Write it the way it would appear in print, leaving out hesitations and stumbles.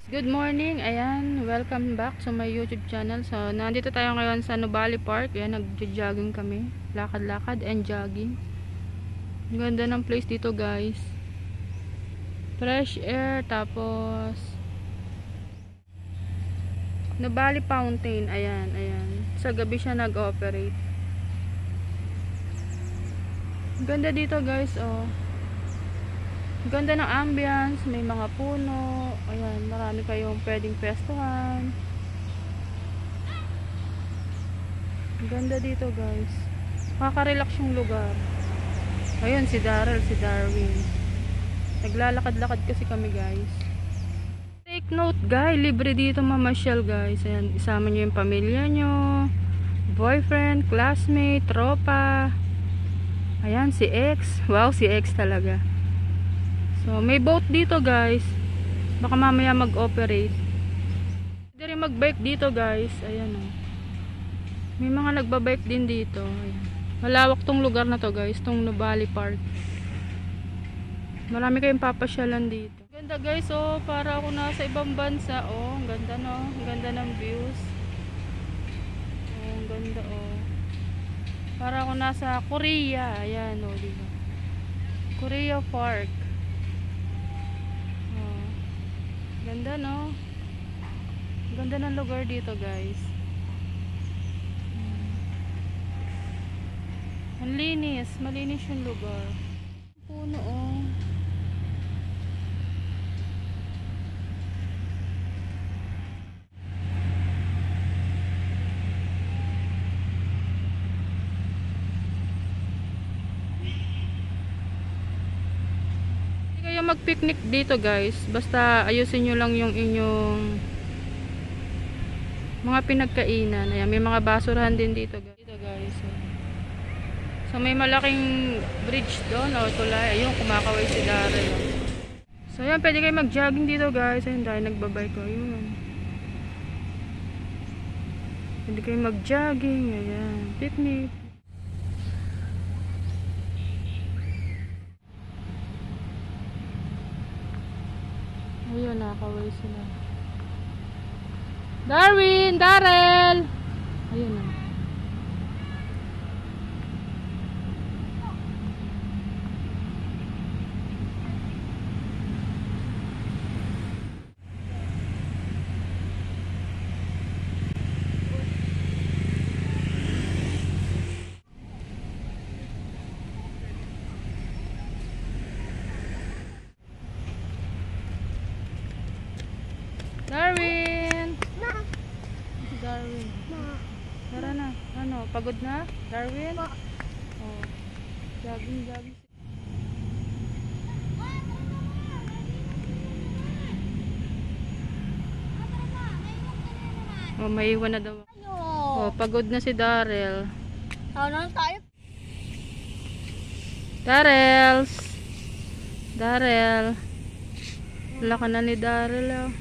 Good morning, ayan, welcome back to my YouTube channel. So, nandito tayo ngayon sa Nubali Park. Ayan, nag-jogging kami. Lakad-lakad and jogging. Ang ganda ng place dito, guys. Fresh air, tapos Nubali Fountain, ayan, ayan. Sa gabi siya nag-operate. Ang ganda dito, guys, oh. Ganda ng ambience, may mga puno, ayan, marami kayong pwedeng pestuhan. Ganda dito, guys. Makaka-relax yung lugar. Ayun, si Daryl, si Darwin. Naglalakad-lakad kasi kami, guys. Take note, guys, libre dito mamasyal, guys. Ayan, isama nyo yung pamilya nyo, boyfriend, classmate, tropa. Ayan, si ex. Wow, si ex talaga. So, may boat dito, guys. Baka mamaya mag-operate. Pwede rin mag-bike dito, guys. Ayan, oh. May mga nagbabike din dito. Ayan. Malawak tong lugar na to, guys. Tong Nubali Park. Marami kayong papasyalan dito. Ganda, guys, oh. Para ako nasa ibang bansa, oh. Ang ganda, no? Ang ganda ng views. Oh, ang ganda, oh. Para ako nasa Korea. Ayan, oh, diba? Korea Park. Ganda, no? Ganda ng lugar dito, guys. Ang linis. Malinis yung lugar. Puno, oh. Mag-picnic dito, guys, basta ayusin nyo lang yung inyong mga pinagkainan. Ayan, may mga basurahan din dito, guys. So may malaking bridge doon, o tulay. Ayun, kumakaway si Daryl. So ayan, pwede kayo mag-jogging dito, guys. Ayun, dahil nagbabike ko. Ayun, pwede kayo mag-jogging. Ayan, picnic. Ayun, nakakaway sila. Darwin! Daryl! Ayun na. Darwin! Si Darwin. Tara na. Ano, pagod na? Darwin? Oh. Jogging, jogging. Oh, maiwan na daw. Oh, pagod na si Daryl. Ano tayo? Daryl! Daryl! Wala ka na ni Daryl, oh.